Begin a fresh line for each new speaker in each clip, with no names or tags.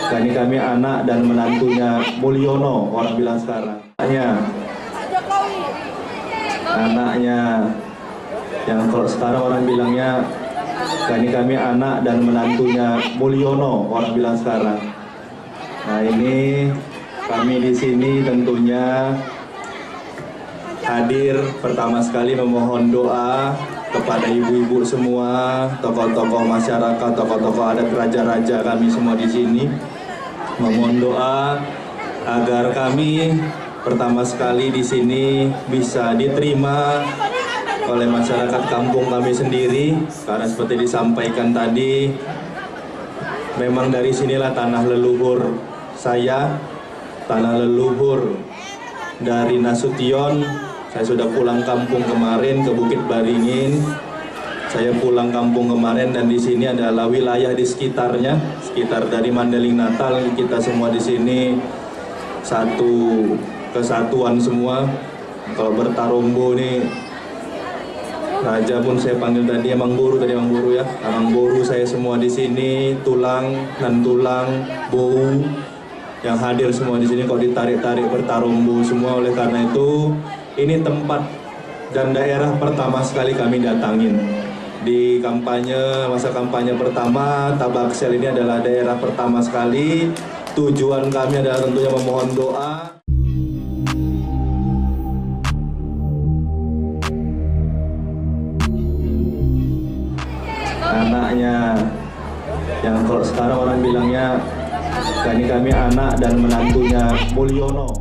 Kami anak dan menantunya Mulyono, orang bilang sekarang. Anaknya yang kalau sekarang orang bilangnya kami anak dan menantunya Mulyono, orang bilang sekarang. Nah, ini kami di sini tentunya hadir pertama sekali memohon doa kepada ibu-ibu semua, tokoh-tokoh masyarakat, tokoh-tokoh adat, raja-raja kami semua di sini. Memohon doa agar kami pertama sekali di sini bisa diterima oleh masyarakat kampung kami sendiri, karena seperti disampaikan tadi, memang dari sinilah tanah leluhur saya, tanah leluhur dari Nasution. Saya sudah pulang kampung kemarin ke Bukit Baringin. Saya pulang kampung kemarin dan di sini adalah wilayah di sekitarnya, sekitar dari Mandeling Natal. Kita semua di sini satu kesatuan semua. Kalau bertarombo nih, raja pun saya panggil tadi Amang Boru ya. Amang Boru saya semua di sini, tulang dan tulang, bau yang hadir semua di sini kok ditarik-tarik bertarombo semua. Oleh karena itu, ini tempat dan daerah pertama sekali kami datangin. Di kampanye, masa kampanye pertama, Tabaksel ini adalah daerah pertama sekali. Tujuan kami adalah tentunya memohon doa. Anaknya, yang kalau sekarang orang bilangnya kami anak dan menantunya Mulyono.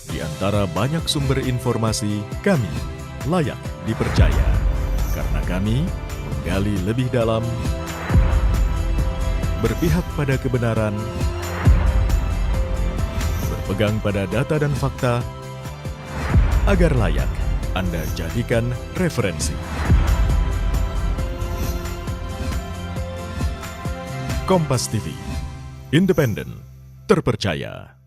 Di antara banyak sumber informasi, kami layak dipercaya karena kami menggali lebih dalam, berpihak pada kebenaran, berpegang pada data dan fakta, agar layak Anda jadikan referensi. Kompas TV, independen, terpercaya.